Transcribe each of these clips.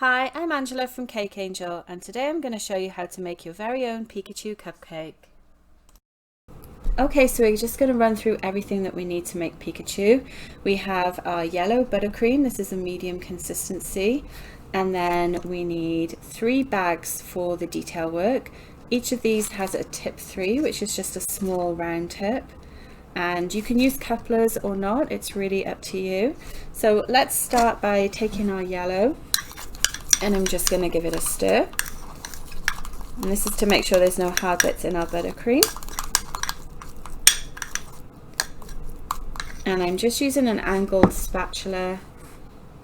Hi, I'm Angela from Cake Angel, and today I'm going to show you how to make your very own Pikachu cupcake. Okay, so we're just going to run through everything that we need to make Pikachu. We have our yellow buttercream, this is a medium consistency, and then we need 3 bags for the detail work. Each of these has a tip 3, which is just a small round tip. And you can use couplers or not, it's really up to you. So let's start by taking our yellow, and I'm just going to give it a stir. And this is to make sure there's no hard bits in our buttercream. And I'm just using an angled spatula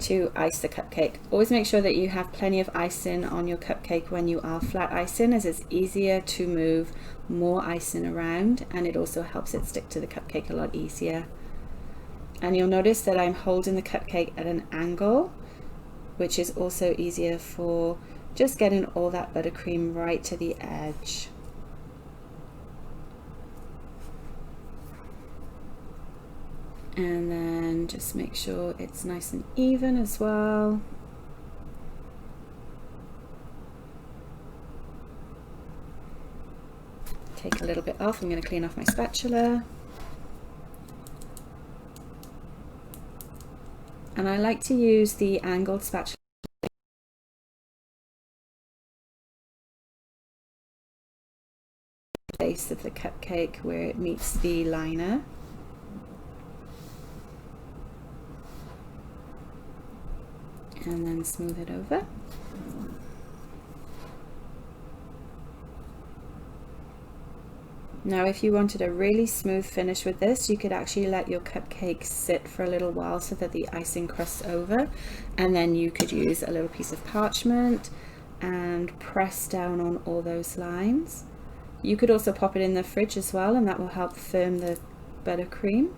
to ice the cupcake. Always make sure that you have plenty of icing on your cupcake when you are flat icing, as it's easier to move more icing around, and it also helps it stick to the cupcake a lot easier. And you'll notice that I'm holding the cupcake at an angle, which is also easier for just getting all that buttercream right to the edge. And then just make sure it's nice and even as well. Take a little bit off. I'm going to clean off my spatula. And I like to use the angled spatula base of the cupcake where it meets the liner. And then smooth it over. Now if you wanted a really smooth finish with this, you could actually let your cupcake sit for a little while so that the icing crusts over, and then you could use a little piece of parchment and press down on all those lines. You could also pop it in the fridge as well, and that will help firm the buttercream.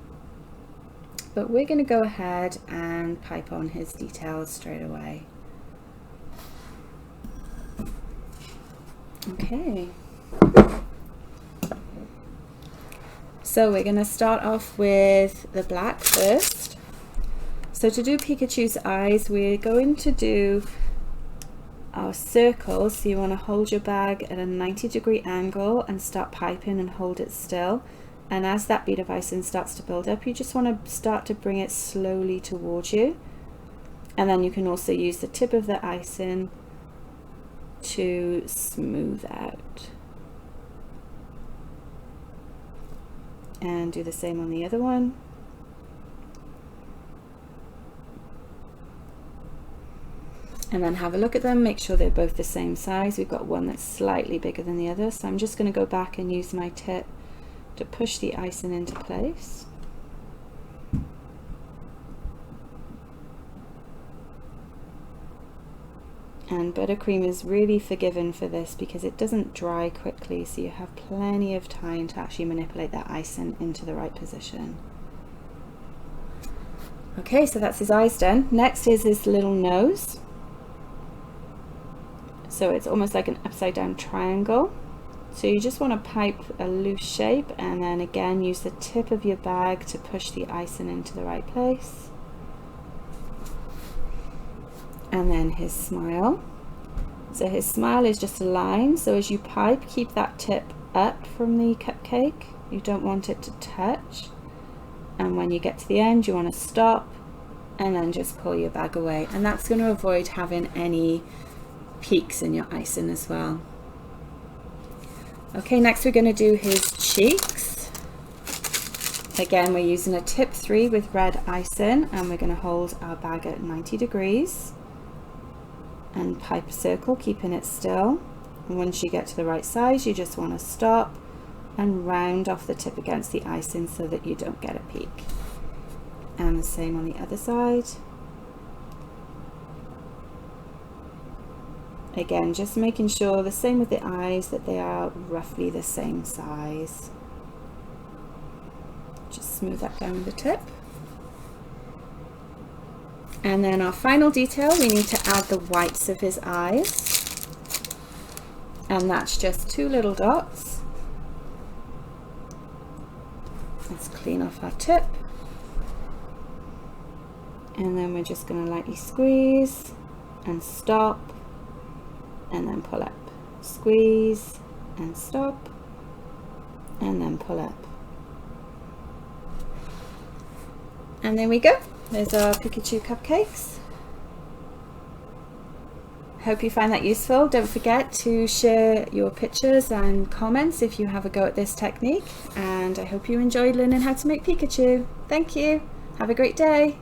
But we're going to go ahead and pipe on his details straight away. Okay. So we're going to start off with the black first. So to do Pikachu's eyes, we're going to do our circles. So you want to hold your bag at a 90-degree angle and start piping and hold it still. And as that bead of icing starts to build up, you just want to start to bring it slowly towards you. And then you can also use the tip of the icing to smooth out. And do the same on the other one. And then have a look at them, make sure they're both the same size. We've got one that's slightly bigger than the other, so I'm just going to go back and use my tip to push the icing into place. And buttercream is really forgiving for this because it doesn't dry quickly, so you have plenty of time to actually manipulate that icing into the right position. Okay, so that's his eyes done. Next is his little nose. So it's almost like an upside down triangle. So you just want to pipe a loose shape, and then again use the tip of your bag to push the icing into the right place. And then his smile. So his smile is just a line, so as you pipe, keep that tip up from the cupcake. You don't want it to touch. And when you get to the end, you want to stop and then just pull your bag away. And that's going to avoid having any peaks in your icing as well. Okay, next we're going to do his cheeks. Again, we're using a tip 3 with red icing, and we're going to hold our bag at 90 degrees and pipe a circle, keeping it still. And once you get to the right size, you just want to stop and round off the tip against the icing so that you don't get a peak. And the same on the other side. Again, just making sure, the same with the eyes, that they are roughly the same size. Just smooth that down with the tip. And then our final detail, we need to add the whites of his eyes. And that's just 2 little dots. Let's clean off our tip. And then we're just going to lightly squeeze and stop, and then pull up. Squeeze and stop, and then pull up. And there we go. There's our Pikachu cupcakes. Hope you find that useful. Don't forget to share your pictures and comments if you have a go at this technique. And I hope you enjoyed learning how to make Pikachu. Thank you. Have a great day.